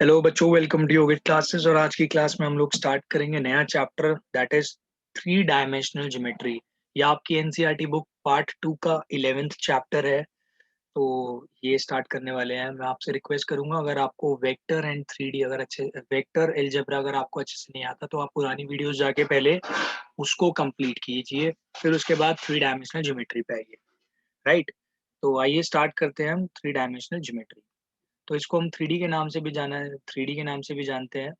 Hello बच्चों, welcome to yogic classes. और आज की क्लास में हम लोग स्टार्ट करेंगे नया chapter, that is three dimensional geometry. ये आपकी एनसीईआरटी बुक पार्ट 2 का 11th चैप्टर है। तो ये स्टार्ट करने वाले हैं। मैं आपसे रिक्वेस्ट करूंगा, अगर आपको वेक्टर एंड 3D अगर अच्छे वेक्टर एलजेब्रा अगर आपको अच्छे से नहीं आता तो आप पुरानी वीडियोस जाके पहले उसको कंप्लीट कीजिए, फिर उसके बाद थ्री डायमेंशनल ज्योमेट्री पे आइए। राइट, तो आइए स्टार्ट करते हैं हम थ्री डायमेंशनल ज्योमेट्री। तो इसको हम 3D के नाम से भी जाना है, 3D के नाम से भी जानते हैं।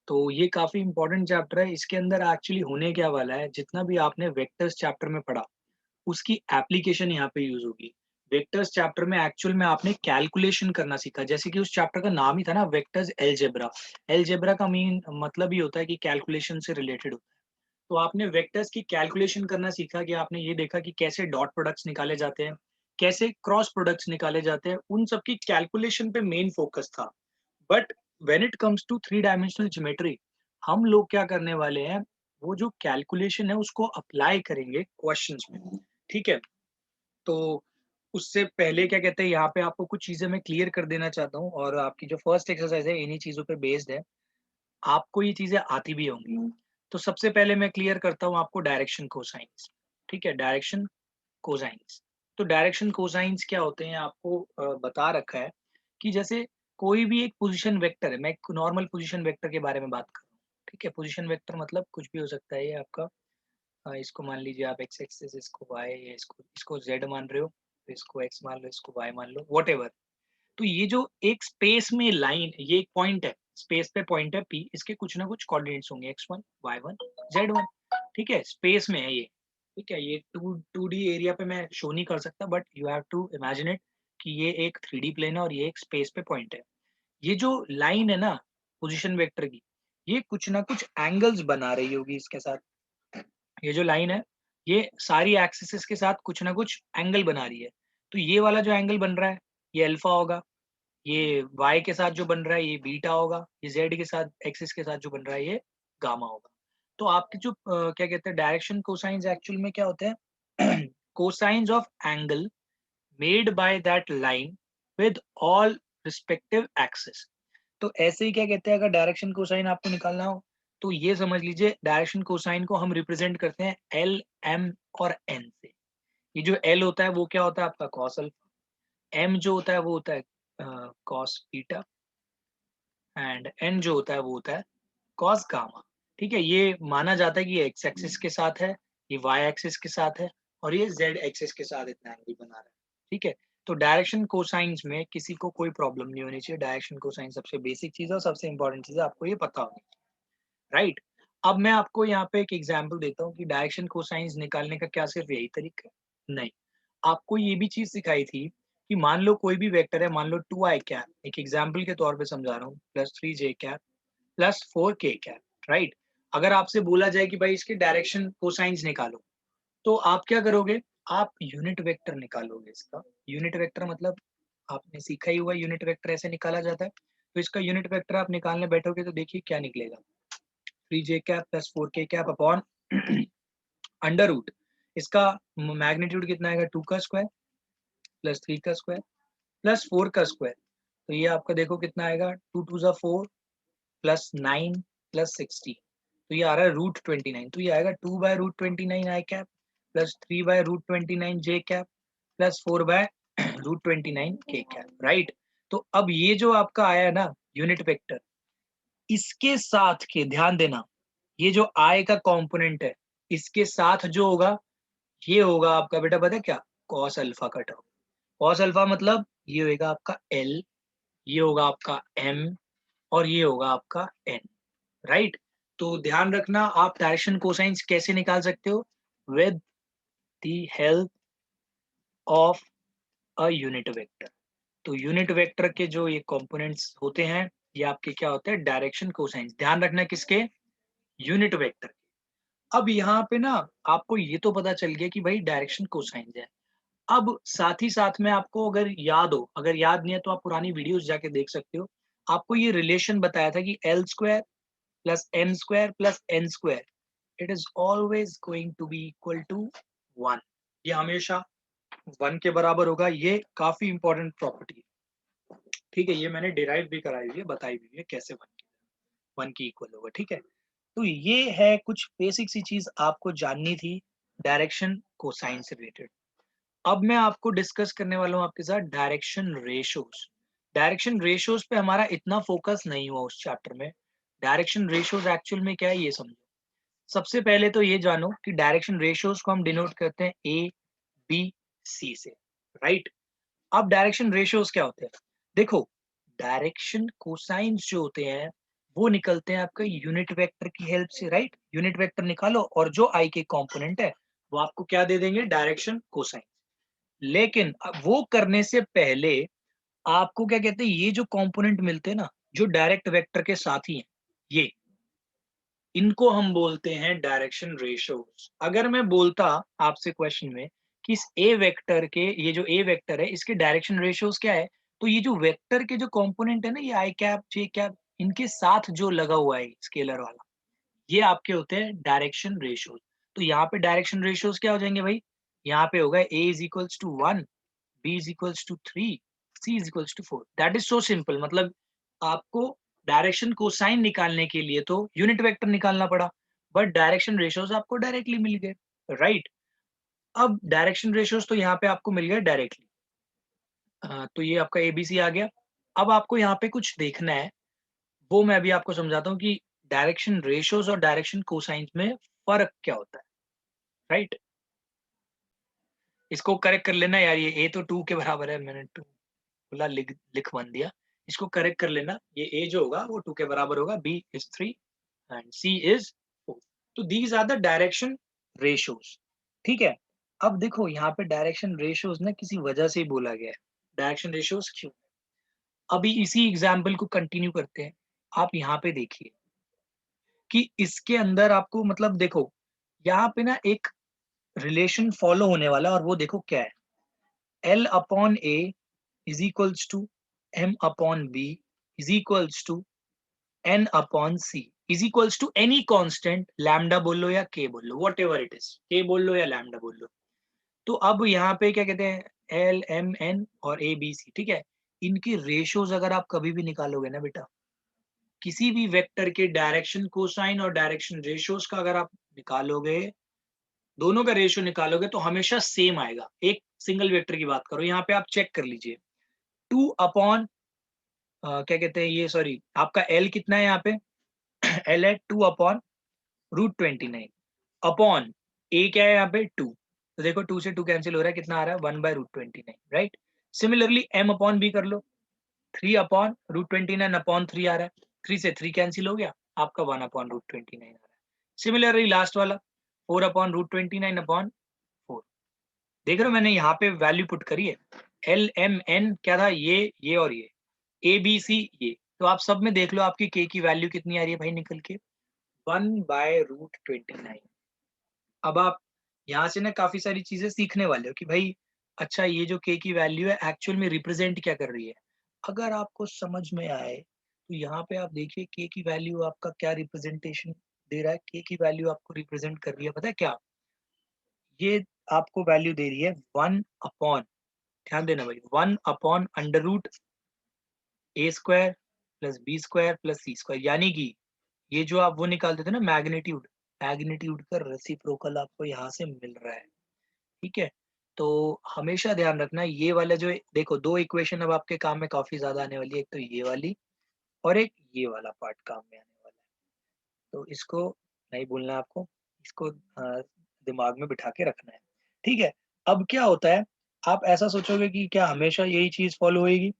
तो ये काफी इंपॉर्टेंट चैप्टर है। इसके अंदर एक्चुअली होने क्या वाला है, जितना भी आपने वेक्टर्स चैप्टर में पढ़ा उसकी एप्लीकेशन यहाँ पे यूज होगी। वेक्टर्स चैप्टर में एक्चुअल में आपने कैलकुलेशन करना सीखा, जैसे कि उस चैप्टर का नाम ही था ना, वेक्टर्स एलजेब्रा। एलजेब्रा का मीन मतलब ही होता है कि कैलकुलेशन से रिलेटेड होता है। तो आपने वेक्टर्स की कैलकुलेशन करना सीखा, कि आपने ये देखा कि कैसे डॉट प्रोडक्ट्स निकाले जाते हैं, कैसे क्रॉस प्रोडक्ट्स निकाले जाते हैं, उन सब की कैलकुलेशन पे मेन फोकस था। But when it comes to three dimensional geometry, हम लोग क्या करने वाले हैं, वो जो कैलकुलेशन है उसको अप्लाई करेंगे क्वेश्चंस में। ठीक है, तो उससे पहले क्या कहते हैं, यहाँ पे आपको कुछ चीजें मैं क्लियर कर देना चाहता हूँ, और आपकी जो फर्स्ट एक्सरसाइज है इन्हीं चीजों पे बेस्ड है। आपको ये चीजें आती भी होंगी। तो सबसे पहले मैं क्लियर करता हूँ आपको डायरेक्शन कोसाइंस। ठीक है, डायरेक्शन कोसाइंस। तो डायरेक्शन कोसाइंस क्या होते हैं, आपको बता रखा है कि जैसे कोई भी एक पोजीशन वेक्टर है। मैं एक नॉर्मल पोजीशन वेक्टर के बारे में बात कर रहा हूँ। ठीक है, पोजीशन वेक्टर मतलब कुछ भी हो सकता है। ये आपका इसको मान लीजिए आप एक्स एक्सिस, इसको वाई, या इसको जेड मान रहे हो, तो इसको एक्स मान लो, इसको वाई मान लो, वट। तो ये जो एक स्पेस में लाइन, ये एक पॉइंट है, स्पेस पे पॉइंट है पी, इसके कुछ ना कुछ कोऑर्डिनेट्स होंगे, x1 y1 z1। ठीक है, स्पेस में है ये। ठीक है, ये टू डी एरिया पे मैं शो नहीं कर सकता, but you have to imagine it कि ये एक 3D प्लेन है और ये एक स्पेस पे पॉइंट है। ये जो लाइन है ना पोजीशन वेक्टर की, ये कुछ ना कुछ एंगल्स बना रही होगी इसके साथ। ये जो लाइन है, ये सारी एक्सिस के साथ कुछ ना कुछ एंगल बना रही है। तो ये वाला जो एंगल बन रहा है, ये अल्फा होगा। ये y के साथ जो बन रहा है ये बीटा होगा। ये z के साथ, एक्सिस के साथ जो बन रहा है ये गामा होगा। तो आपके जो क्या कहते हैं डायरेक्शन कोसाइंस, एक्चुअल में क्या होते हैं cosines of angle made by that line with all respective axis. तो ऐसे ही क्या कहते हैं, अगर डायरेक्शन कोसाइन आपको निकालना हो तो ये समझ लीजिए, डायरेक्शन कोसाइन को हम रिप्रेजेंट करते हैं एल, एम और एन से। ये जो एल होता है वो क्या होता है आपका कॉस अल्फा, एम जो होता है वो होता है कॉस बीटा, एंड एन जो होता है वो होता है कॉस गामा। ठीक है, ये माना जाता है कि ये एक्स एक्सिस के साथ है, ये वाई एक्सिस के साथ है, और ये जेड एक्सिस के साथ इतना एंगल बना रहा है। ठीक है, तो डायरेक्शन कोसाइंस में किसी को कोई प्रॉब्लम नहीं होनी चाहिए। डायरेक्शन कोसाइन सबसे बेसिक चीज है और सबसे इंपॉर्टेंट चीज है, आपको ये पता होनी चाहिए। राइट, अब मैं आपको यहाँ पे एक एग्जाम्पल देता हूँ कि डायरेक्शन कोसाइंस निकालने का क्या सिर्फ यही तरीका है? नहीं, आपको ये भी चीज सिखाई थी कि मान लो कोई भी वेक्टर है, मान लो 2i कैप, एक एग्जाम्पल के तौर पे समझा रहा हूँ, +3j cap +4k cap. Right, अगर आपसे बोला जाए कि भाई इसके डायरेक्शन कोसाइंस निकालो, तो आप क्या करोगे? आप यूनिट वेक्टर निकालोगे इसका। यूनिट वेक्टर मतलब आपने सीखा ही हुआ, यूनिट वेक्टर ऐसे निकाला जाता है। तो इसका यूनिट वेक्टर आप निकालने बैठोगे तो देखिए क्या निकलेगा, 3j cap +4k cap upon under root, इसका मैग्नीट्यूड कितना आएगा, 2 का स्क्वायर +3 का स्क्वायर +4 का स्क्वायर। तो ये आपका देखो कितना आएगा, 2 2 ज़ा 4 +9 +60। तो ये आ रहा है √29। तो ये आएगा 2/√29 i cap +3/√29 j cap +4/√29 k cap. Right, तो अब ये जो आपका आया है ना यूनिट वेक्टर, इसके साथ के ध्यान देना, ये जो आई का कंपोनेंट है, इसके साथ जो होगा ये होगा आपका बेटा पता है क्या, कॉस अल्फा का टर्म। कॉस अल्फा मतलब ये होगा आपका एल, ये होगा आपका एम, और ये होगा आपका एन। राइट, तो ध्यान रखना, आप डायरेक्शन कोसाइंस कैसे निकाल सकते हो, with the help of a unit vector. तो यूनिट वेक्टर के जो ये कंपोनेंट्स होते हैं, ये आपके क्या होते हैं, डायरेक्शन कोसाइंस। ध्यान रखना किसके, यूनिट वेक्टर। अब यहाँ पे ना आपको ये तो पता चल गया कि भाई डायरेक्शन कोसाइंस है। अब साथ ही साथ में आपको अगर याद हो, अगर याद नहीं है तो आप पुरानी वीडियोस जाके देख सकते हो। आपको ये रिलेशन बताया था कि L² + M² + N² it is always going to be equal to 1। ये हमेशा 1 के बराबर होगा। ये काफी इंपॉर्टेंट प्रॉपर्टी है। ठीक है, ये मैंने डिराइव भी कराई हुई है, बताई भी हुई है कैसे 1 की इक्वल होगा, ठीक है। तो ये है कुछ बेसिक सी चीज आपको जाननी थी डायरेक्शन कोसाइन से रिलेटेड। अब मैं आपको डिस्कस करने वाला हूँ आपके साथ डायरेक्शन रेशियोज। डायरेक्शन रेशियोज पे हमारा इतना फोकस नहीं हुआ उस चैप्टर में। डायरेक्शन रेशियोज एक्चुअल में क्या है ये समझो। सबसे पहले तो ये जानो कि डायरेक्शन रेशियोज को हम डिनोट करते हैं ए बी सी से, राइट। अब डायरेक्शन रेशियोज क्या होते हैं, देखो डायरेक्शन कोसाइंस जो होते हैं वो निकलते हैं आपके यूनिट वेक्टर की हेल्प से, राइट। यूनिट वेक्टर निकालो और जो आई के कंपोनेंट है वो आपको क्या दे देंगे, डायरेक्शन कोसाइन। लेकिन अब वो करने से पहले आपको क्या कहते हैं, ये जो कंपोनेंट मिलते हैं ना जो डायरेक्ट वेक्टर के साथ ही हैं, ये इनको हम बोलते हैं डायरेक्शन रेशियोज। अगर मैं बोलता आपसे क्वेश्चन में कि इस ए वेक्टर के, ये जो ए वेक्टर है इसके डायरेक्शन रेशियोज क्या है, तो ये जो वेक्टर के जो कंपोनेंट है ना, ये आई कैप जे कैप, इनके साथ जो लगा हुआ है स्केलर वाला, ये आपके होते हैं डायरेक्शन रेशियोज। तो यहाँ पे डायरेक्शन रेशियोज क्या हो जाएंगे भाई, यहाँ पे होगा A is equals to 1, B is equals to 3, C is equals to 4। That is so simple. मतलब आपको डायरेक्शन कोसाइन निकालने के लिए तो यूनिट वेक्टर निकालना पड़ा, बट डायरेक्शन रेशियोज आपको डायरेक्टली मिल गए, राइट। अब डायरेक्शन रेशियोज तो यहाँ पे आपको मिल गए डायरेक्टली। तो ये आपका एबीसी आ गया। अब आपको यहाँ पे कुछ देखना है, वो मैं अभी आपको समझाता हूँ कि डायरेक्शन रेशियोज और डायरेक्शन कोसाइंस में फर्क क्या होता है, राइट। इसको करेक्ट कर लेना यार, ये ए तो 2 के बराबर है, मैंने 2 बोला, लिख लिख मान दिया। इसको करेक्ट कर लेना, ये ए जो होगा वो 2 के बराबर होगा, B is 3 and C is 4। तो these are the direction ratios, ठीक है। अब देखो यहाँ पे डायरेक्शन रेशियोज ना किसी वजह से ही बोला गया है। डायरेक्शन रेशियोज क्यों, अभी इसी एग्जाम्पल को कंटिन्यू करते हैं। आप यहाँ पे देखिए कि इसके अंदर आपको मतलब देखो यहाँ पे ना एक रिलेशन फॉलो होने वाला, और वो देखो क्या है, L upon A is equals to M upon B is equals to N upon C is equals to any constant, lambda बोल लो या के बोल लो, whatever it is, K बोल लो या लैम्डा बोल लो। तो अब यहाँ पे क्या कहते हैं, एल एम एन और ए बी सी, ठीक है। इनकी रेशियोज अगर आप कभी भी निकालोगे ना बेटा, किसी भी वेक्टर के डायरेक्शन कोसाइन और डायरेक्शन रेशियोज का अगर आप निकालोगे, दोनों का रेशियो निकालोगे तो हमेशा सेम आएगा। एक सिंगल वेक्टर की बात करो, यहाँ पे आप चेक कर लीजिए, 2 अपॉन क्या कहते हैं ये, सॉरी आपका एल कितना है यहाँ पे, एल है 2 अपॉन √29 अपॉन ए क्या है यहाँ पे 2। तो देखो 2 से 2 कैंसिल हो रहा है, कितना आ रहा है 1/√29, right. Similarly M upon B कर लो, 3 अपॉन √29 अपॉन 3 आ रहा है, 3 से 3 कैंसिल हो गया, आपका 1/√29 आ रहा है। सिमिलरली लास्ट वाला 4 अपॉन √29 अपॉन 4। देख रहे हो मैंने यहाँ पे वैल्यू पुट करी है, एल एम एन क्या था, ये और ये ए बी सी ये। तो आप सब में देख लो आपकी के की वैल्यू कितनी आ रही है भाई निकल के, 1/√29। अब आप यहाँ से ना काफी सारी चीजें सीखने वाले हो कि भाई अच्छा ये जो के की वैल्यू है एक्चुअल में रिप्रेजेंट क्या कर रही है। अगर आपको समझ में आए तो यहाँ पे आप देखिए के की वैल्यू आपका क्या रिप्रेजेंटेशन दे रहा है। के की वैल्यू आपको रिप्रेजेंट कर रही है पता है क्या, ये आपको वैल्यू दे रही है 1 अपॉन, ध्यान देना भाई, 1 upon √a² plus b² plus c²। यानी कि ये जो आप वो निकालते थे ना मैग्नीट्यूड, मैग्नीट्यूड का रेसिप्रोकल आपको यहाँ से मिल रहा है, ठीक है। तो हमेशा ध्यान रखना ये वाला जो, देखो दो इक्वेशन अब आपके काम में काफी ज्यादा आने वाली है, एक तो ये वाली और एक ये वाला पार्ट काम में आने वाला है। तो इसको नहीं भूलना है आपको, इसको दिमाग में बिठा के रखना है, ठीक है। अब क्या होता है, आप ऐसा सोचोगे कि क्या हमेशा यही चीज फॉलो होएगी,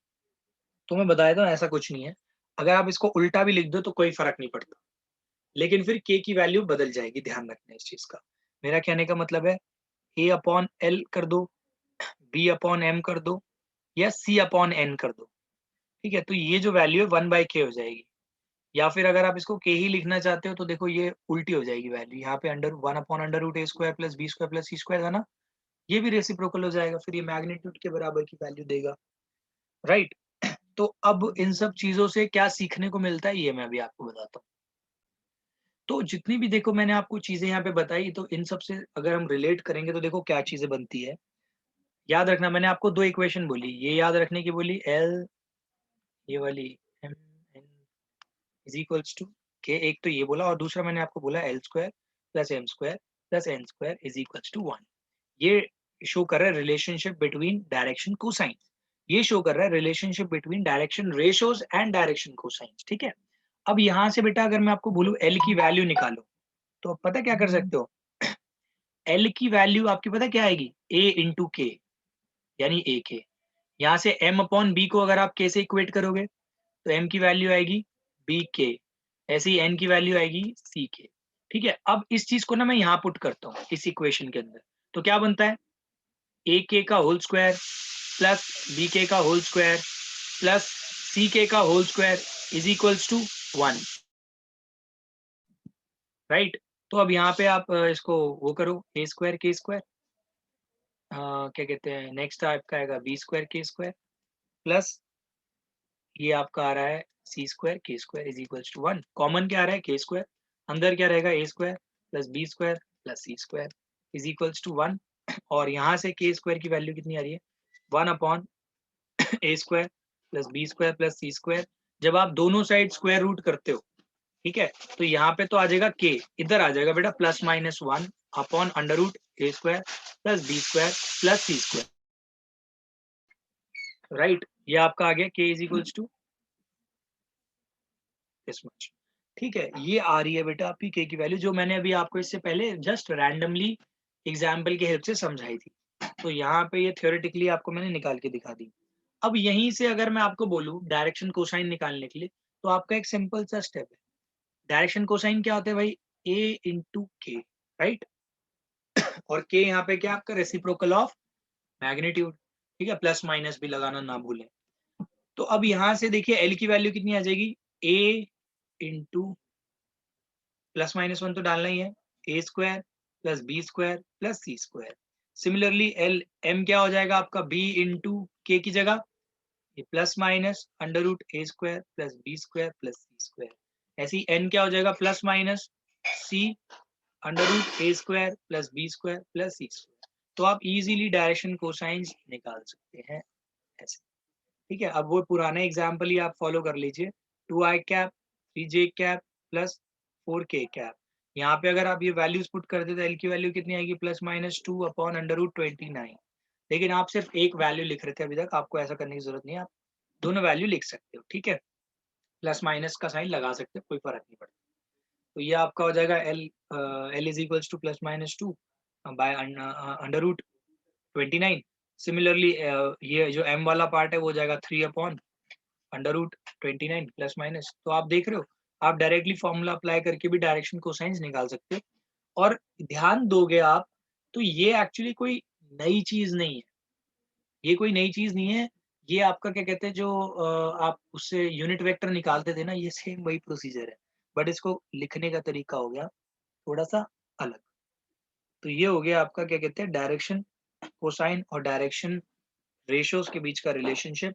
तो मैं बता देता हूँ ऐसा कुछ नहीं है। अगर आप इसको उल्टा भी लिख दो तो कोई फर्क नहीं पड़ता, लेकिन फिर के की वैल्यू बदल जाएगी, ध्यान रखना इस चीज का। मेरा कहने का मतलब है ए अपॉन एल कर दो, बी अपॉन एम कर दो या सी अपॉन एन कर दो, ठीक है। तो ये जो वैल्यू है 1/k हो जाएगी। या फिर अगर आप इसको के ही लिखना चाहते हो तो देखो ये उल्टी हो जाएगी वैल्यू, यहाँ पे under 1/√a² plus b² plus c² था ना, ये भी रेसिप्रोकल हो जाएगा, फिर ये मैग्नीट्यूड के बराबर की वैल्यू देगा, राइट। तो अब इन सब चीजों से क्या सीखने को मिलता है ये मैं अभी आपको बताता हूँ। तो जितनी भी देखो मैंने आपको चीजें यहाँ पे बताई, तो इन सब से अगर हम रिलेट करेंगे तो देखो क्या चीजें बनती है। याद रखना मैंने आपको दो इक्वेशन बोली, ये याद रखने की बोली, एल ये वाली M N is equals to K, एक तो ये बोला और दूसरा मैंने आपको बोला L square plus M square plus N square is equals to 1। ये शो कर रहा है रिलेशनशिप बिटवीन डायरेक्शन कोसाइन, ये शो कर रहा है relationship between direction ratios and direction cosines. ठीक है, अब यहाँ से बेटा अगर मैं आपको बोलूं एल की वैल्यू निकालो, तो अब पता क्या कर सकते हो, एल की वैल्यू आपकी पता क्या आएगी, ए इंटू के, यानी ए के। यहाँ से एम अपॉन बी को अगर आप के से इक्वेट करोगे तो एम की वैल्यू आएगी बी के, ऐसे ही एन की वैल्यू आएगी सी के। ठीक है, अब इस चीज को ना मैं यहाँ पुट करता हूँ इस इक्वेशन के अंदर, तो क्या बनता है, ए के का होल स्क्वायर प्लस बी के का होल स्क्वायर प्लस सी के का whole square is equals to 1, right. तो अब यहाँ पे आप इसको वो करो, ए स्क्वायर के स्क्वायर, क्या कहते हैं, नेक्स्ट आपका आएगा B square K square plus ये आपका आ रहा है C square K square is equals to 1। Common क्या आ रहा है, के स्क्वायर, अंदर क्या रहेगा, A square plus B square plus C square is equals to 1। और यहाँ से के स्क्वायर की वैल्यू कितनी आ रही है, 1 upon A square plus B square plus C square. जब आप दोनों साइड स्क्वायर रूट करते हो, ठीक है, तो यहाँ पे तो आ जाएगा के, इधर आ जाएगा बेटा plus minus 1 upon under root A square plus B square plus C square, right. ये आपका आ गया K is equals to this much. ठीक है, ये आ रही है बेटा आपकी के की वैल्यू, जो मैंने अभी आपको इससे पहले जस्ट रैंडमली एग्जाम्पल की हेल्प से समझाई थी। तो यहाँ पे ये थियोरेटिकली आपको मैंने निकाल के दिखा दी। अब यहीं से अगर मैं आपको बोलूं डायरेक्शन कोसाइन निकालने के लिए, तो आपका एक सिंपल सा स्टेप है। डायरेक्शन कोसाइन क्या होता है भाई, ए इंटू के, राइट। और के यहाँ पे क्या आपका रेसिप्रोकल ऑफ मैग्नीट्यूड, ठीक है, प्लस माइनस भी लगाना ना भूलें। तो अब यहाँ से देखिए एल की वैल्यू कितनी आ जाएगी, ए इंटू प्लस माइनस 1 तो डालना ही है, A square plus B square plus C square. Similarly L M क्या हो जाएगा आपका, बी इंटू के की जगह ये plus minus under root A square plus B square plus C square. ऐसे ही एन क्या हो जाएगा, plus minus C under root A square plus B square plus C square. तो आप इजीली डायरेक्शन कोसाइंस निकाल सकते हैं ऐसे। ठीक है, अब वो पुराने एग्जाम्पल ही आप फॉलो कर लीजिए, 2i cap 3j cap plus 4k cap. यहाँ पे अगर आप ये वैल्यूज पुट कर दे तो एल की वैल्यू कितनी आएगी, plus minus 2 upon under root 29। लेकिन आप सिर्फ एक वैल्यू लिख रहे थे अभी तक, आपको ऐसा करने की जरूरत नहीं है, आप दोनों वैल्यू लिख सकते हो। ठीक है, प्लस माइनस का साइन लगा सकते हो, कोई फर्क नहीं पड़ता। तो ये आपका हो जाएगा l is equals to plus minus 2 by under root 29। Similarly ये जो m वाला पार्ट है वो जाएगा 3 upon under root 29 plus minus. तो आप देख रहे हो, आप डायरेक्टली फॉर्मूला अप्लाई करके भी डायरेक्शन कोसाइंस निकाल सकते हो। और ध्यान दोगे आप, तो ये एक्चुअली कोई नई चीज नहीं है, ये कोई नई चीज नहीं है। ये आपका क्या कहते हैं, जो आप उससे यूनिट वेक्टर निकालते थे ना, ये सेम वही प्रोसीजर है, बट इसको लिखने का तरीका हो गया थोड़ा सा अलग। तो ये हो गया आपका क्या कहते हैं, डायरेक्शन कोसाइन और डायरेक्शन रेशियोज के बीच का रिलेशनशिप,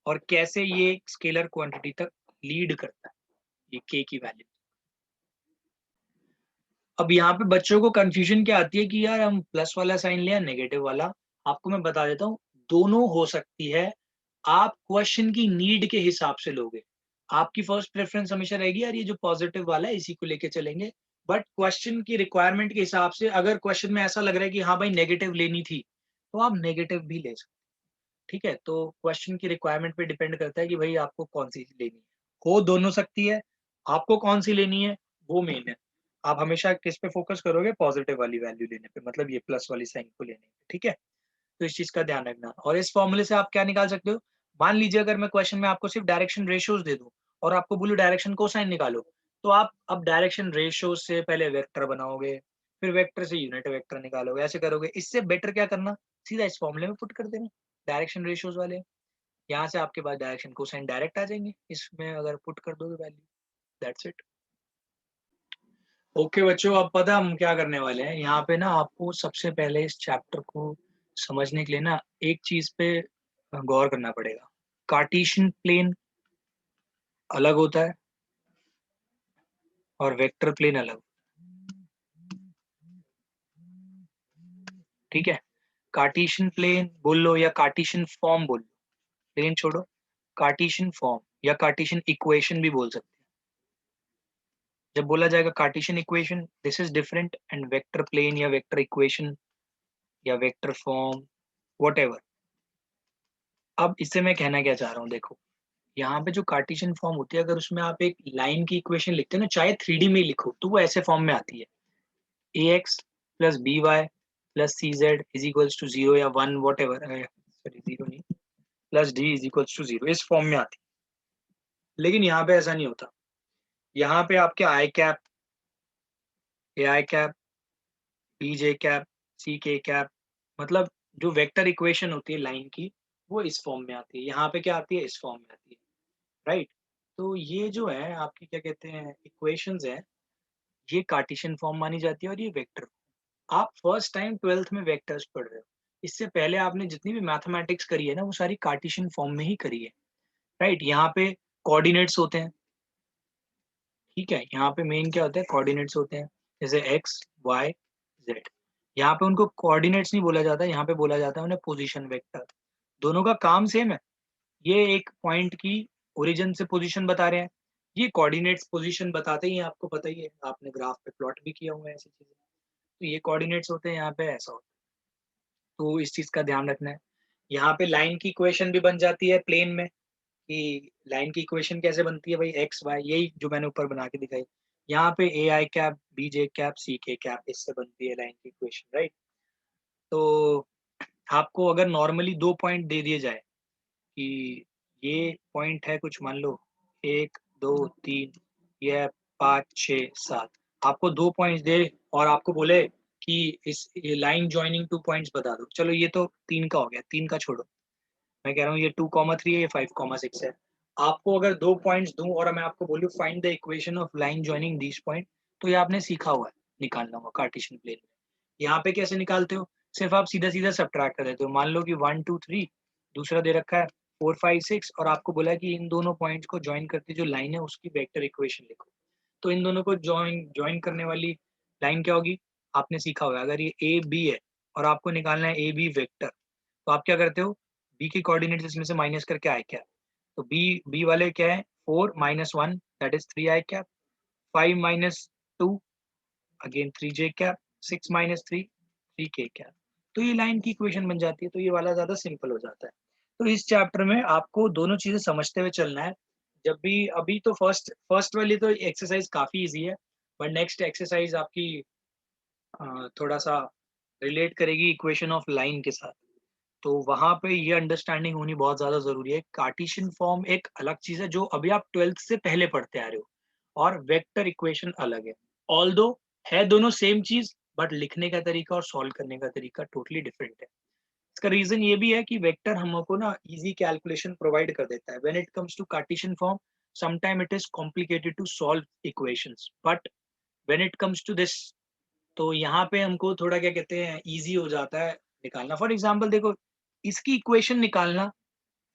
और कैसे ये स्केलर क्वांटिटी तक लीड करता है ये के की वैल्यू। अब यहाँ पे बच्चों को कंफ्यूजन क्या आती है कि यार हम प्लस वाला साइन ले या नेगेटिव वाला। आपको मैं बता देता हूँ, दोनों हो सकती है, आप क्वेश्चन की नीड के हिसाब से लोगे। आपकी फर्स्ट प्रेफरेंस हमेशा रहेगी यार ये जो पॉजिटिव वाला है इसी को लेके चलेंगे, बट क्वेश्चन की रिक्वायरमेंट के हिसाब से अगर क्वेश्चन में ऐसा लग रहा है कि हाँ भाई नेगेटिव लेनी थी, तो आप नेगेटिव भी ले सकते। ठीक है, तो क्वेश्चन की रिक्वायरमेंट पे डिपेंड करता है कि भाई आपको कौन सी लेनी है, हो दोनों सकती है, आपको कौन सी लेनी है वो मेन है। आप हमेशा किस पे फोकस करोगे, पॉजिटिव वाली वैल्यू लेने पे, मतलब ये प्लस वाली साइन को लेने पे। ठीक है, तो इस चीज का ध्यान रखना। और इस फॉर्मूले से आप क्या निकाल सकते हो, मान लीजिए अगर मैं क्वेश्चन में आपको सिर्फ डायरेक्शन रेशियोज दे दूं और आपको बोलूं डायरेक्शन कोसाइन निकालो, तो आप अब डायरेक्शन रेशियोज से पहले वेक्टर बनाओगे, फिर वेक्टर से यूनिट वेक्टर निकालोगे, ऐसे करोगे। इससे बेटर क्या करना, सीधा इस फॉर्मूले में पुट कर देना डायरेक्शन रेशियोज वाले, यहाँ से आपके पास डायरेक्शन कोसाइन डायरेक्ट आ जाएंगे, इसमें अगर पुट कर दोगे वैल्यू, दैट्स इट। ओके बच्चों, अब पता हम क्या करने वाले हैं यहाँ पे ना, आपको सबसे पहले इस चैप्टर को समझने के लिए ना एक चीज पे गौर करना पड़ेगा। कार्टेशियन प्लेन अलग होता है और वेक्टर प्लेन अलग। ठीक है, कार्टेशियन प्लेन बोल लो या कार्टेशियन फॉर्म बोल लो, प्लेन छोड़ो, कार्टेशियन फॉर्म या कार्टेशियन इक्वेशन भी बोल सकते हैं। जब बोला जाएगा Cartesian equation, this is different, and vector plane या वेक्टर इक्वेशन या वेक्टर फॉर्म, व्हाटएवर। अब इससे मैं कहना क्या चाह रहा हूँ, देखो यहाँ पे जो कार्टेशियन फॉर्म होती है, अगर उसमें आप एक लाइन की इक्वेशन लिखते हैं ना, चाहे 3D में लिखो, तो वो ऐसे फॉर्म में आती है, ax plus by plus cz is equals to 0 या 1 व्हाटएवर, सॉरी 0 नहीं, plus d is equals to 0, इस फॉर्म में आती है। लेकिन यहाँ पे ऐसा नहीं होता, यहाँ पे आपके आई कैप, ए आई कैप, बी जे कैप, सी के कैप, मतलब जो वेक्टर इक्वेशन होती है लाइन की, वो इस फॉर्म में आती है। यहाँ पे क्या आती है, इस फॉर्म में आती है, राइट। तो ये जो है आपकी क्या कहते हैं इक्वेशंस है, ये कार्टेशियन फॉर्म मानी जाती है और ये वेक्टर। आप फर्स्ट टाइम 12th में वेक्टर्स पढ़ रहे हो, इससे पहले आपने जितनी भी मैथमेटिक्स करी है ना, वो सारी कार्टेशियन फॉर्म में ही करी है, राइट। यहाँ पे कोऑर्डिनेट्स होते हैं, ठीक है, यहाँ पे मेन क्या होता है, कोऑर्डिनेट्स होते हैं, जैसे एक्स वाई जेड। यहाँ पे उनको कोऑर्डिनेट्स नहीं बोला जाता, यहाँ पे बोला जाता है उन्हें पोजीशन वेक्टर। दोनों का काम सेम है, ये एक पॉइंट की ओरिजिन से पोजीशन बता रहे हैं, ये कोऑर्डिनेट्स पोजीशन बताते ही हैं, आपको पता ही है, आपने ग्राफ पे प्लॉट भी किया हुआ है ऐसी चीजें। तो ये कोऑर्डिनेट्स होते हैं, यहाँ पे ऐसा होता है, तो इस चीज का ध्यान रखना है। यहाँ पे लाइन की इक्वेशन भी बन जाती है प्लेन में, कि लाइन की इक्वेशन कैसे बनती है भाई, एक्स वाई, यही जो मैंने ऊपर बना के दिखाई। यहाँ पे ए आई कैप, बी जे कैप, सी के कैप, इससे बनती है लाइन की इक्वेशन, राइट। तो आपको अगर नॉर्मली 2 पॉइंट दे दिए जाए कि ये पॉइंट है कुछ, मान लो 1 2 3, ये है 5 6 7, आपको 2 पॉइंट्स दे और आपको बोले कि इस ये लाइन ज्वाइनिंग 2 पॉइंट्स बता दो, चलो ये तो 3 का हो गया, 3 का छोड़ो, मैं कह रहा हूँ ये 2,3 है, ये 5,6 है। आपको अगर 2 पॉइंट्स दूं और मैं आपको बोलूँ find the equation of line joining this point, तो ये आपने सीखा हुआ है, निकालना हुआ कार्टेशियन प्लेन में। यहाँ पे कैसे निकालते हो, सिर्फ आप सीधा सीधा सब्ट्रैक्ट कर देते हो। मान लो कि 1 2 3, दूसरा दे रखा है 4 5 6, और आपको बोला है कि इन दोनों पॉइंट्स को ज्वाइन करती जो लाइन है उसकी वेक्टर इक्वेशन लिखो। तो इन दोनों को ज्वाइन ज्वाइन करने वाली लाइन क्या होगी, आपने सीखा हुआ है, अगर ये ए बी है और आपको निकालना है ए बी वेक्टर, तो आप क्या करते हो, बी के कोऑर्डिनेट्स इसमें से माइनस करके आई कैप, तो बी बी वाले क्या है, 4 - 1 that is 3 I cap, 5 - 2 again 3 J cap, 6 - 3 3 के कैप। तो ये लाइन की इक्वेशन बन जाती है, तो ये वाला ज्यादा सिंपल हो जाता है। तो इस चैप्टर में आपको दोनों चीजें समझते हुए चलना है। जब भी अभी तो फर्स्ट फर्स्ट वाली तो एक्सरसाइज काफी इजी है, बट नेक्स्ट एक्सरसाइज आपकी थोड़ा सा रिलेट करेगी इक्वेशन ऑफ लाइन के साथ। तो वहां पे ये अंडरस्टैंडिंग होनी बहुत ज्यादा जरूरी है। कार्टेशियन फॉर्म एक अलग चीज है जो अभी आप 12th से पहले पढ़ते आ रहे हो, और वेक्टर इक्वेशन अलग है। ऑल्दो है दोनों सेम चीज, बट लिखने का तरीका और सॉल्व करने का तरीका टोटली डिफरेंट है। इसका रीजन ये भी है कि वेक्टर हमको ना इजी कैलकुलेशन प्रोवाइड कर देता है। When it comes to Cartesian form, sometime it is complicated to solve equations, but when it comes to this, तो यहाँ पे हमको थोड़ा क्या कहते हैं इजी हो जाता है निकालना। फॉर एग्जाम्पल देखो, इसकी इक्वेशन निकालना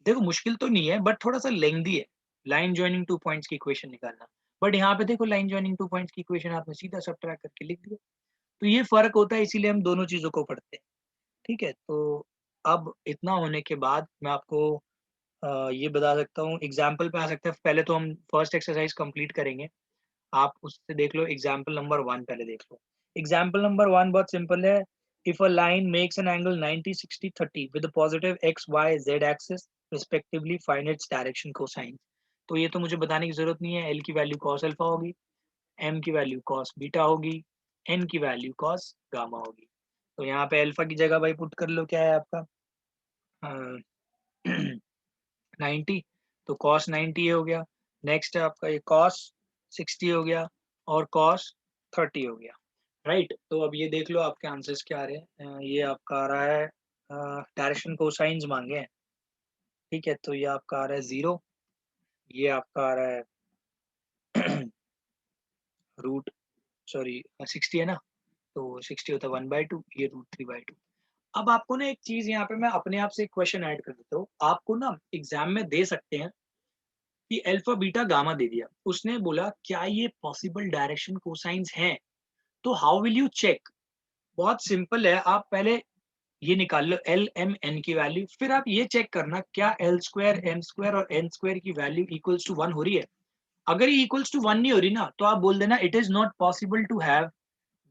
देखो मुश्किल तो नहीं है, बट थोड़ा सा लेंदी है, लाइन ज्वाइनिंग 2 पॉइंट्स की इक्वेशन निकालना। बट यहाँ पे देखो लाइन ज्वाइनिंग 2 पॉइंट्स की इक्वेशन आपने सीधा सब्ट्रैक्ट करके लिख दिया। तो ये फर्क होता है, इसीलिए हम दोनों चीजों को पढ़ते हैं, ठीक है। तो अब इतना होने के बाद मैं आपको ये बता सकता हूँ, एग्जाम्पल पे आ सकते हैं। पहले तो हम फर्स्ट एक्सरसाइज कंप्लीट करेंगे, आप उससे देख लो। एग्जाम्पल नंबर 1 पहले देख लो। एग्जाम्पल नंबर 1 बहुत सिंपल है। If a line makes an angle 90 60 30 with positive x y z axis respectively, find its direction cosine. तो ये तो मुझे बताने की जरूरत नहीं है, एल की वैल्यू कॉस अल्फा होगी, एम की वैल्यू कॉस बीटा होगी, एन की वैल्यू कॉस गामा होगी। तो यहाँ पे अल्फा की जगह भाई पुट कर लो, क्या है आपका 90, तो कॉस 90 हो गया। नेक्स्ट है आपका ये कॉस 60 हो गया, और कॉस 30 हो गया, राइट। तो अब ये देख लो आपके आंसर्स क्या आ रहे हैं। ये आपका आ रहा है डायरेक्शन कोसाइंस मांगे हैं, ठीक है। तो ये आपका आ रहा है 0, ये आपका आ रहा है रूट, सॉरी 60 है ना, तो 60 होता है 1/2, ये √3/2। अब आपको ना एक चीज यहाँ पे मैं अपने आप से एक क्वेश्चन ऐड कर देता हूँ, आपको ना एग्जाम में दे सकते हैं कि अल्फा बीटा गामा दे दिया, उसने बोला क्या ये पॉसिबल डायरेक्शन कोसाइंस हैं, तो हाउ विल यू चेक। बहुत सिंपल है, आप पहले ये निकाल लो एल एम एन की वैल्यू, फिर आप ये चेक करना क्या एल स्क्वायर एम स्क्वायर और एन स्क्वायर की वैल्यू इक्वल्स टू 1 हो रही है। अगर ये इक्वल्स टू 1 नहीं हो रही ना, तो आप बोल देना it is not possible to have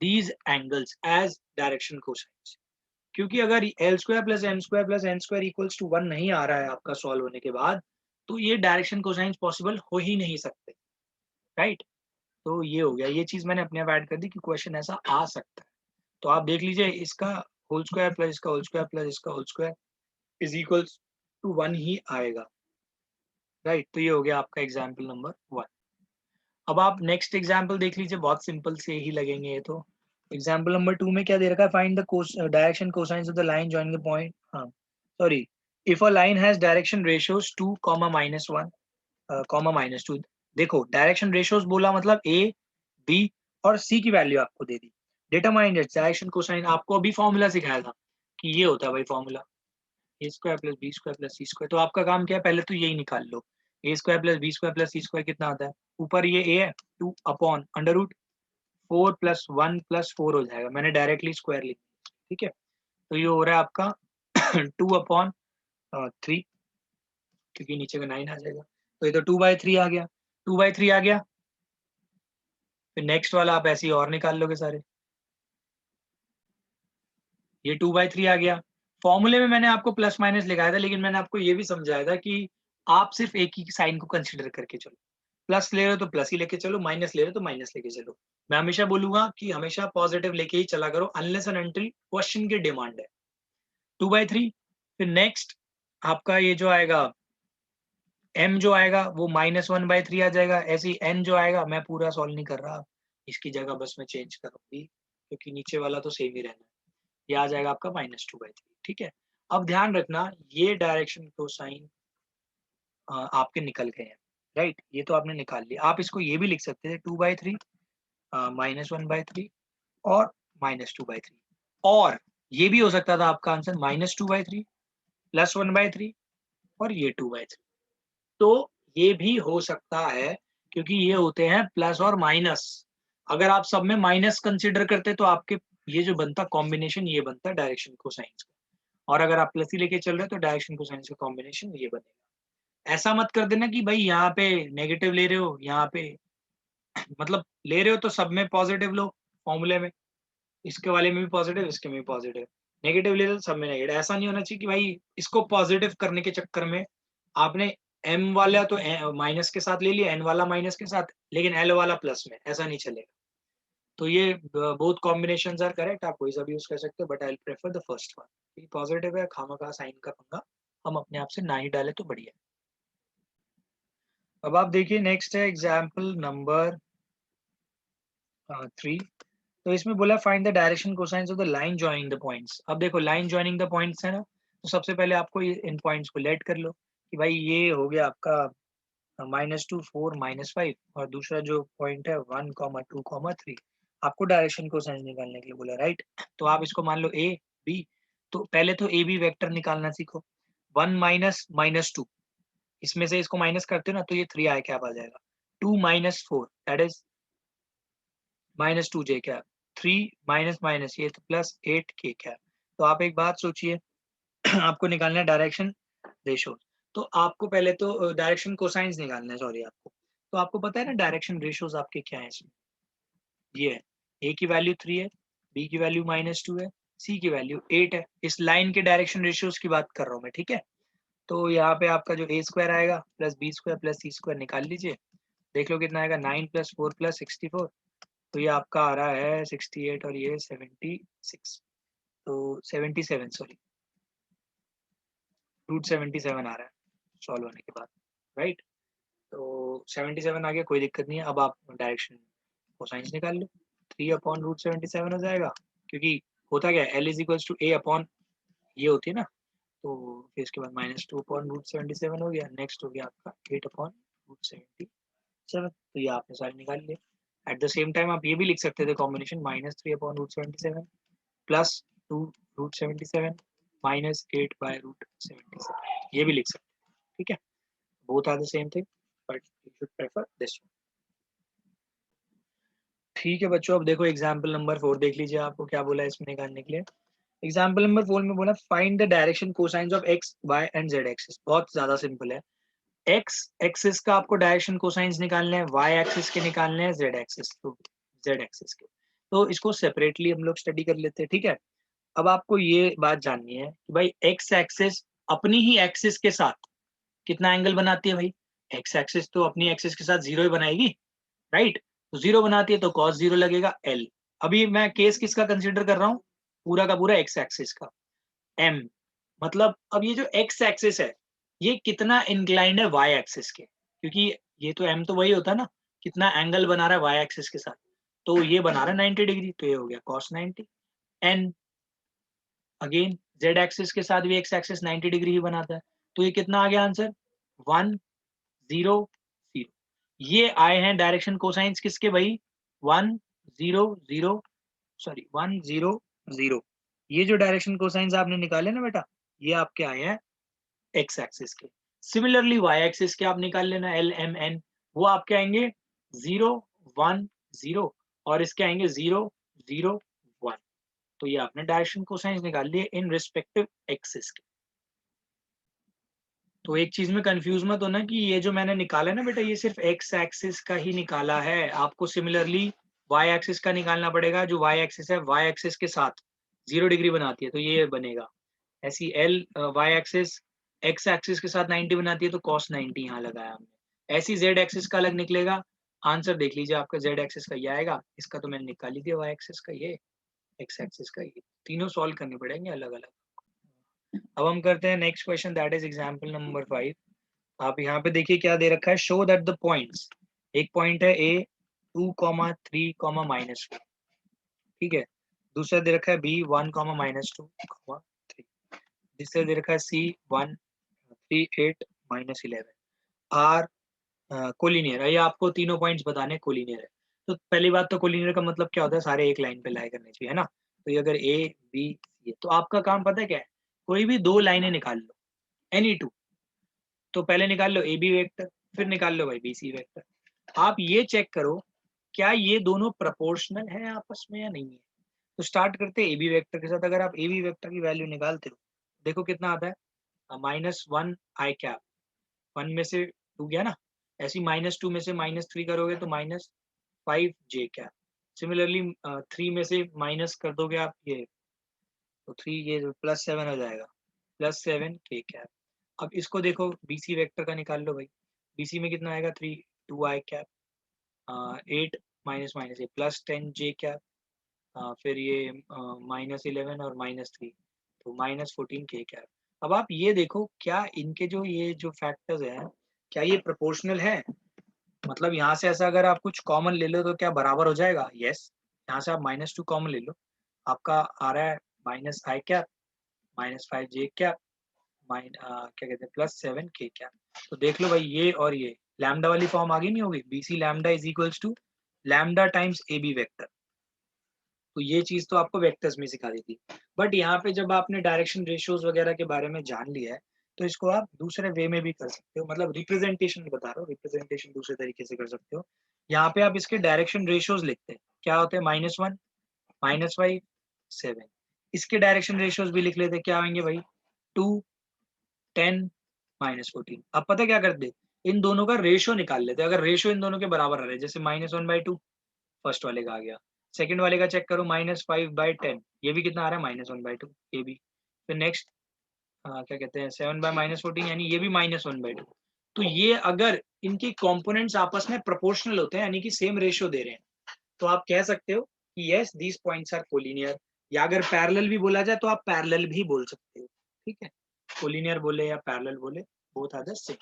these angles as direction cosines. क्योंकि अगर l square plus M square plus N square equals to 1 नहीं आ रहा है आपका सॉल्व होने के बाद, तो ये डायरेक्शन कोसाइंस पॉसिबल हो ही नहीं सकते, राइट। तो ये हो गया, ये चीज मैंने अपने आप ऐड कर दी कि क्वेश्चन ऐसा आ सकता है। तो आप देख लीजिए इसका होल स्क्वायर प्लस इसका होल स्क्वायर प्लस इसका whole square is equals to 1 ही आएगा, राइट। तो ये हो गया आपका एग्जाम्पल नंबर 1। अब आप नेक्स्ट एग्जाम्पल देख लीजिए, बहुत सिंपल से ही लगेंगे ये तो। एग्जाम्पल नंबर 2 में क्या दे रखा है, find the direction cosines of the line joining the point, हाँ sorry, if a line has direction ratios 2, -1, -2। देखो डायरेक्शन रेशियोज बोला मतलब ए बी और सी की वैल्यू आपको दे दी। डिटरमाइन इट्स डायरेक्शन कोसाइन, आपको अभी फॉर्मूला सिखाया था कि ये होता है भाई formula, A square plus B square plus C square. तो आपका काम क्या है, पहले तो यही निकाल लो, A square plus B square plus C square कितना आता है, ऊपर ये ए है 2 upon under root 4 plus 1 plus 4 हो जाएगा, मैंने डायरेक्टली स्क्वायर लिख दिया, ठीक है। तो ये हो रहा है आपका 2 अपॉन 3, क्योंकि नीचे का 9 आ जाएगा, तो ये तो 2/3 आ गया, 2/3 आ गया। फिर नेक्स्ट वाला आप ऐसे ही और निकाल लोगे सारे, ये 2/3 आ गया। फॉर्मूले में मैंने आपको प्लस माइनस लिखाया था, लेकिन मैंने आपको ये भी समझाया था कि आप सिर्फ एक ही साइन को कंसिडर करके चलो, प्लस ले रहे हो तो प्लस ही लेके चलो, माइनस ले रहे हो तो माइनस लेके चलो। मैं हमेशा बोलूंगा कि हमेशा पॉजिटिव लेके ही चला करो, अनलेस एंड अनटिल क्वेश्चन की डिमांड है। 2/3। फिर नेक्स्ट आपका ये जो आएगा m जो आएगा वो -1/3 आ जाएगा। ऐसे ही n जो आएगा, मैं पूरा सॉल्व नहीं कर रहा, इसकी जगह बस मैं चेंज करूंगी, क्योंकि नीचे वाला तो सेम ही रहना है। ये आ जाएगा आपका -2/3, ठीक है। अब ध्यान रखना ये डायरेक्शन कोसाइन आपके निकल गए हैं, राइट। ये तो आपने निकाल लिया, आप इसको ये भी लिख सकते थे 2/3 -1/3 और -2/3, और ये भी हो सकता था आपका आंसर -2/3 +1/3 और ये 2/3। तो ये भी हो सकता है, क्योंकि ये होते हैं प्लस और माइनस। अगर आप सब में माइनस कंसीडर करते तो आपके ये जो बनता कॉम्बिनेशन, ये बनता डायरेक्शन कोसाइंस का, और अगर आप प्लस ही लेके चल रहे हो तो डायरेक्शन कोसाइंस का कॉम्बिनेशन ये बनेगा। ऐसा मत कर देना कि भाई यहाँ पे नेगेटिव ले रहे हो, यहाँ पे मतलब ले रहे हो तो सब में पॉजिटिव लो फॉर्मूले में, इसके वाले में भी पॉजिटिव इसके में भी पॉजिटिव, नेगेटिव ले रहे हो तो सब में नेगेटिव। ऐसा नहीं होना चाहिए कि भाई इसको पॉजिटिव करने के चक्कर में आपने एम वाला तो माइनस के साथ ले लिया, एन वाला माइनस के साथ, लेकिन एल वाला प्लस में, ऐसा नहीं चलेगा। तो ये बोथ कॉम्बिनेशंस आर करेक्ट, आप कोई सा भी यूज कर सकते हो, but I will prefer the first one. Positive है, खामखा साइन का पंगा हम अपने आप से ना ही डाले तो बढ़िया। अब आप देखिए नेक्स्ट है एग्जाम्पल नंबर 3। तो इसमें बोला find the direction cosines of the line joining the points. अब देखो लाइन जॉइनिंग द पॉइंट्स है ना, तो सबसे पहले आपको इन पॉइंट्स को लेट कर लो कि भाई ये हो गया आपका -2 4 -5, और दूसरा जो पॉइंट है 1, 2, 3। आपको डायरेक्शन कोसाइंस निकालने के लिए बोला, राइट। तो आप इसको मान लो ए बी, तो पहले तो ए बी वेक्टर निकालना सीखो। 1 -2, इसमें से इसको माइनस करते हो ना तो ये 3 आई कैप आ जाएगा। 2 -4 that is -2 J cap, 3 minus minus ये तो +8 के कैप। तो आप एक बात सोचिए आपको निकालना है डायरेक्शन रेशियो, तो आपको पहले तो डायरेक्शन कोसाइंस निकालना है, सॉरी आपको। तो आपको पता है ना डायरेक्शन रेशियोज आपके क्या है इसमें, ये है ए की वैल्यू 3 है, बी की वैल्यू -2 है, सी की वैल्यू 8 है। इस लाइन के डायरेक्शन रेशियोज की बात कर रहा हूँ मैं, ठीक है। तो यहाँ पे आपका जो ए स्क्वायर आएगा plus B square plus C square निकाल लीजिए, देख लो कितना आएगा, 9 + 4 + 64। तो ये आपका आ रहा है 68 और ये 76, तो 77 सॉरी, √77 आ रहा है सॉल्व होने के बाद, राइट। तो 77 आ गया, कोई दिक्कत नहीं है। अब आप डायरेक्शन कोसाइंस निकाल लो, 3/√77 हो जाएगा, क्योंकि होता क्या है l is equals to a upon ये होती है ना, तो फिर इसके बाद -2/√77 हो गया। नेक्स्ट हो गया आपका 8/√77, तो ये आपने सारे निकाल लिए। एट द सेम टाइम आप ये भी लिख सकते थे कॉम्बिनेशन -3/√77 +2√77 -8/√77, ये भी लिख सकते हैं, ठीक है। Both are the same thing, but you should prefer this one. ठीक है बच्चों, अब देखो एग्जाम्पल नंबर 4 देख लीजिए, आपको क्या बोला है इसमें निकालने के लिए। एग्जाम्पल नंबर 4 में बोला find the direction cosines of x y and z axis. बहुत ज्यादा सिंपल है। एक्स एक्सिस का आपको डायरेक्शन कोसाइंस निकालने हैं, वाई एक्सिस के निकालने हैं, जेड एक्सिस के। तो इसको सेपरेटली हम लोग स्टडी कर लेते हैं, ठीक है। अब आपको ये बात जाननी है कि भाई एक्स एक्सिस अपनी ही एक्सिस के साथ कितना एंगल बनाती है भाई। एक्स एक्सिस तो अपनी एक्सिस के साथ जीरो ही बनाएगी, राइट। तो जीरो बनाती है तो कॉस जीरो लगेगा एल। अभी मैं केस किसका कंसिडर कर रहा हूँ, पूरा का पूरा एक्स एक्सिस का। एम मतलब अब ये जो एक्स एक्सिस है ये कितना इंक्लाइंड है वाई एक्सिस के, क्योंकि ये तो एम तो वही होता है ना, कितना एंगल बना रहा है वाई एक्सिस के साथ। तो ये बना रहा है 90 डिग्री, तो ये हो गया cos 90। And again z axis के साथ भी एक्स एक्सिस 90 डिग्री ही बनाता है, तो ये कितना आ गया आंसर 1 0 0। ये आए हैं डायरेक्शन कोसाइंस किसके भाई 1 0 0, सॉरी 1 0 0। ये जो डायरेक्शन कोसाइंस आपने निकाले ना बेटा, ये आपके आए हैं एक्स एक्सिस के। सिमिलरली वाई एक्सिस के आप निकाल लेना एल एम एन, वो आपके आएंगे 0 1 0 और इसके आएंगे 0 0 1। तो ये आपने डायरेक्शन कोसाइंस निकाल लिए इन रिस्पेक्टिव एक्सिस के। तो एक चीज में कंफ्यूज मत होना कि ये जो मैंने निकाला है ना बेटा, ये सिर्फ एक्स एक्सिस का ही निकाला है। आपको सिमिलरली वाई एक्सिस का निकालना पड़ेगा। जो वाई एक्सिस है वाई एक्सिस के साथ 0 डिग्री बनाती है, तो ये बनेगा ऐसी l. Y axis x axis के साथ 90 बनाती है, तो cos 90 यहाँ लगाया हमने। ऐसी जेड एक्सिस का अलग निकलेगा। आंसर देख लीजिए आपका जेड एक्सिस का ये आएगा, इसका तो मैंने निकाल ही दिया वाई एक्सिस का, ये एक्स एक्सिस का ये। तीनों सॉल्व करने पड़ेंगे अलग अलग। अब हम करते हैं next question, that is example number 5। आप यहाँ पे देखिए क्या दे रखा है, शो दैट द पॉइंट्स। एक पॉइंट है ए 2, 3, -2, ठीक है। दूसरा दे रखा है बी 1, -2, 3। तीसरा दे रखा है सी 1, 3, 8, -11। आर कोलिनियर है, ये आपको तीनों पॉइंट्स बताने कोलिनियर है। तो पहली बात तो कोलिनियर का मतलब क्या होता है, सारे एक लाइन पे लाई करने चाहिए, है ना। तो ये अगर ए बी सी है तो आपका काम पता है क्या है, कोई भी दो लाइनें निकाल लो, एनी टू। तो पहले निकाल लो ए बी वेक्टर, फिर निकाल लो भाई बी सी वेक्टर। आप ये चेक करो क्या ये दोनों प्रोपोर्शनल है आपस में या नहीं है। तो स्टार्ट करते हैं ए बी वेक्टर के साथ। अगर आप ए बी वेक्टर की वैल्यू निकालते हो, देखो कितना आता है, -1 i कैप। 1 में से 2 गया ना, ऐसी -2 में से -3 करोगे तो -5 j कैप। सिमिलरली 3 में से माइनस कर दोगे आप ये, तो 3 ये +7 हो जाएगा, +7 k कैप। अब इसको देखो बीसी वेक्टर का निकाल लो भाई। बीसी में कितना आएगा 3 2 i कैप, 8 माइनस माइनस ये +10 j कैप, फिर ये -11 और -3, तो -14 k कैप। अब आप ये देखो क्या इनके जो ये जो फैक्टर्स हैं क्या ये प्रोपोर्शनल है। मतलब यहाँ से ऐसा अगर आप कुछ कॉमन ले लो तो क्या बराबर हो जाएगा, यस। यहाँ से आप -2 कॉमन ले लो, आपका आ रहा है -i कैप -5 j कैप क्या कहते हैं +7 k कैप। तो देख लो भाई ये और ये लैम्डा वाली फॉर्म आगे नहीं होगी, BC lambda is equals to lambda times AB vector. तो ये चीज तो आपको वेक्टर्स में सिखा दी थी। बट यहाँ पे जब आपने डायरेक्शन रेशियोज वगैरह के बारे में जान लिया है, तो इसको आप दूसरे वे में भी कर सकते हो। मतलब रिप्रेजेंटेशन बता रहा हूँ, रिप्रेजेंटेशन दूसरे तरीके से कर सकते हो। यहाँ पे आप इसके डायरेक्शन रेशियोज लिखते हैं, क्या होते हैं -1 -5 7। इसके डायरेक्शन रेशियोज भी लिख लेते, क्या आएंगे भाई 2 10 -14। अब पता क्या करते, इन दोनों का रेशियो निकाल लेते। अगर रेशियो इन दोनों के बराबर आ रहे, जैसे -1/2 फर्स्ट वाले का आ गया, सेकंड वाले का चेक करो -5/10, ये भी कितना आ रहा है -1/2, ये भी। फिर नेक्स्ट क्या कहते हैं 7/-14, यानी ये भी -1/2। तो ये अगर इनके कंपोनेंट्स आपस में प्रोपोर्शनल होते हैं, यानी कि सेम रेशियो दे रहे हैं, तो आप कह सकते हो कि yes these points are collinear. या अगर पैरेलल भी बोला जाए तो आप पैरेलल भी बोल सकते हो, ठीक है। कोलिनियर बोले या पैरेलल बोले, बोथ आर द सेम।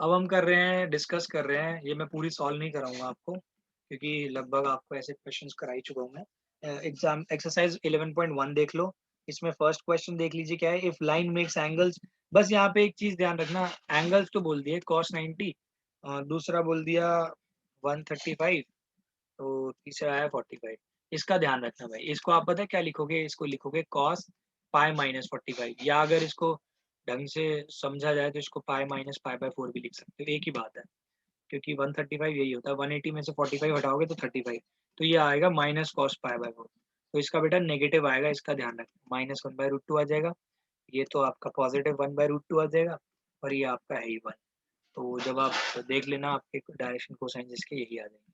अब हम कर रहे हैं, डिस्कस कर रहे हैं, ये मैं पूरी सॉल्व नहीं कराऊंगा आपको क्योंकि लगभग आपको ऐसे क्वेश्चंस करा ही चुका हूँ मैं। एग्जाम एक्सरसाइज 11.1 देख लो। इसमें फर्स्ट क्वेश्चन देख लीजिए क्या है, इफ लाइन मेक्स एंगल्स। बस यहाँ पे एक चीज ध्यान रखना, एंगल्स तो बोल दिए cos 90, दूसरा बोल दिया 135, तो तीसरा आया 45। इसका ध्यान रखना भाई, इसको आप पता है क्या लिखोगे, इसको लिखोगे cos π-45, या अगर इसको ढंग से समझा जाए तो इसको π-π/4 भी लिख सकते हो, एक ही बात है। क्योंकि 135 यही होता है, 180 में से 45 हटाओगे तो 35, तो ये आएगा -cos π/4। तो इसका बेटा नेगेटिव आएगा, इसका ध्यान रखना, -1/√2 आ जाएगा। ये तो आपका पॉजिटिव 1/√2 आ जाएगा और ये आपका है ही 1। तो जब आप देख लेना आपके डायरेक्शन कोसाइन जिसके यही आ जाएंगे।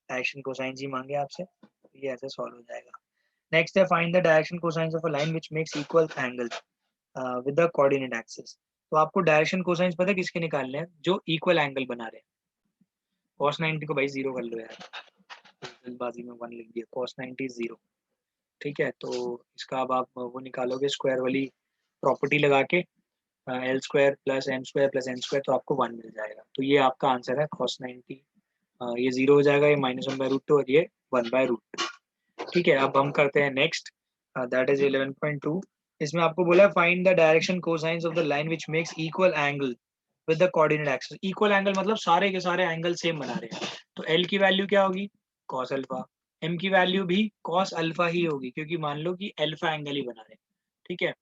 डायरेक्शन कोसाइन ही मांगे आपसे, ये ऐसे सॉल्व हो जाएगा। नेक्स्ट है find the direction cosines of a line which makes equal angle with the coordinate axis. तो आपको डायरेक्शन कोसाइंस पता है किसके निकालने हैं? जो इक्वल एंगल बना रहे हैं। cos 90 को भाई 0 कर लो यार, जल्दबाजी में 1 लिख दिया। cos 90 0, ठीक है। तो इसका अब आप वो निकालोगे स्क्वायर वाली प्रॉपर्टी लगा के, l square plus M square plus N square, तो आपको 1 मिल जाएगा। तो ये आपका आंसर है cos 90। ये 0 हो जाएगा, ये -1/√2 और ये 1/√2। ठीक है, अब हम करते हैं नेक्स्ट, दैट इज 11.2। इसमें आपको बोला find the direction cosines of the line which makes equal angle with the coordinate axis. Equal angle मतलब सारे के सारे एंगल सेम बना रहे हैं। तो एल की वैल्यू क्या होगी? cos alpha. एम की वैल्यू भी cos अल्फा ही होगी, क्योंकि मान लो कि अल्फा एंगल ही बना रहे हैं। ठीक है,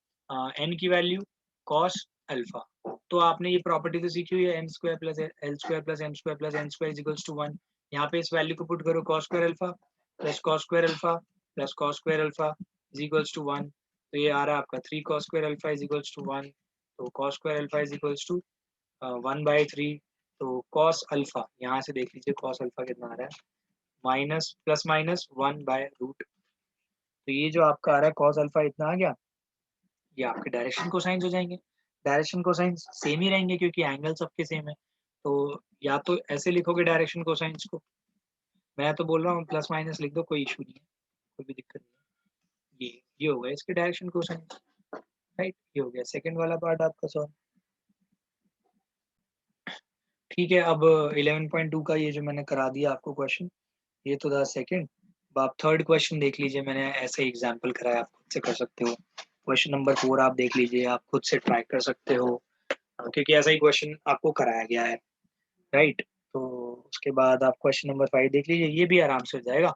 एन की वैल्यू cos अल्फा। तो आपने ये प्रॉपर्टी तो सीखी हुई है, m square plus l square plus M square plus N square equals to 1। यहाँ पे इस वैल्यू को पुट करो, cos square alpha plus cos square alpha plus cos square alpha is equals to 1। तो ये आ रहा है आपका 3 cos square alpha is equals to 1। तो cos square alpha is equals to 1/3। तो cos अल्फा यहाँ से देख लीजिए, cos अल्फा कितना आ रहा है? Minus plus minus 1/√। तो ये जो आपका आ रहा है cos अल्फा इतना आ गया, ये आपके डायरेक्शन कोसाइंस हो जाएंगे। डायरेक्शन कोसाइंस सेम ही रहेंगे क्योंकि एंगल सबके सेम है। तो या तो ऐसे लिखोगे डायरेक्शन कोसाइंस को, मैं तो बोल रहा हूँ प्लस माइनस लिख दो, कोई इशू नहीं है, कोई भी दिक्कत नहीं है। ये हो गया इसके डायरेक्शन कोसाइंस, राइट। ये हो गया सेकंड वाला पार्ट आपका सॉल्व। ठीक है, अब 11.2 का ये जो मैंने करा दिया आपको क्वेश्चन, ये तो था सेकंड। अब आप थर्ड क्वेश्चन देख लीजिए, मैंने ऐसे एग्जांपल कराया, आप खुद से कर सकते हो। क्वेश्चन नंबर 4 आप देख लीजिए, आप खुद से ट्राई कर सकते हो, क्योंकि ऐसा ही क्वेश्चन आपको कराया गया है, राइट। तो उसके बाद आप क्वेश्चन नंबर 5 देख लीजिए, ये भी आराम से हो जाएगा।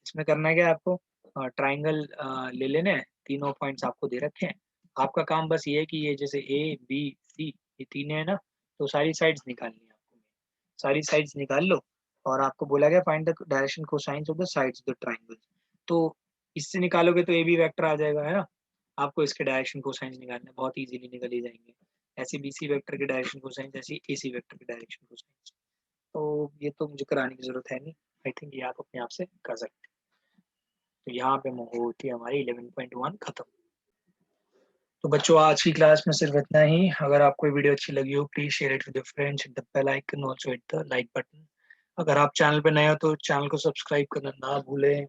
इसमें करना है क्या आपको? ट्राइंगल ले लेने हैं, तीनों पॉइंट्स आपको दे रखे हैं। आपका काम बस ये है कि ये जैसे ए बी सी ये तीन है ना, तो सारी साइड्स निकालनी है आपको। सारी साइड्स निकाल लो, और आपको बोला गया find the direction cosines of the sides of the triangle. तो इससे निकालोगे तो ए बी वेक्टर आ जाएगा, है ना। आपको इसके डायरेक्शन कोसाइंस निकालने बहुत इजीली निकल ही जाएंगे। ऐसे बी सी वेक्टर के डायरेक्शन कोसाइंस, ऐसे ए सी वेक्टर के डायरेक्शन कोसाइंस। तो ये तो मुझे कराने की जरूरत है नहीं, आई थिंक ये आप अपने आप से कर सकते हैं। तो यहाँ पे होती है हमारी 11.1 खत्म। तो बच्चों आज की क्लास में सिर्फ इतना ही। अगर आपको वीडियो अच्छी लगी हो, please share it with your friends, hit the bell icon, also hit the like button. अगर आप चैनल पे नए हो तो चैनल को सब्सक्राइब करना ना भूलें।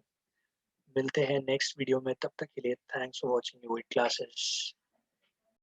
मिलते हैं नेक्स्ट वीडियो में, तब तक के लिए thanks for watching your classes.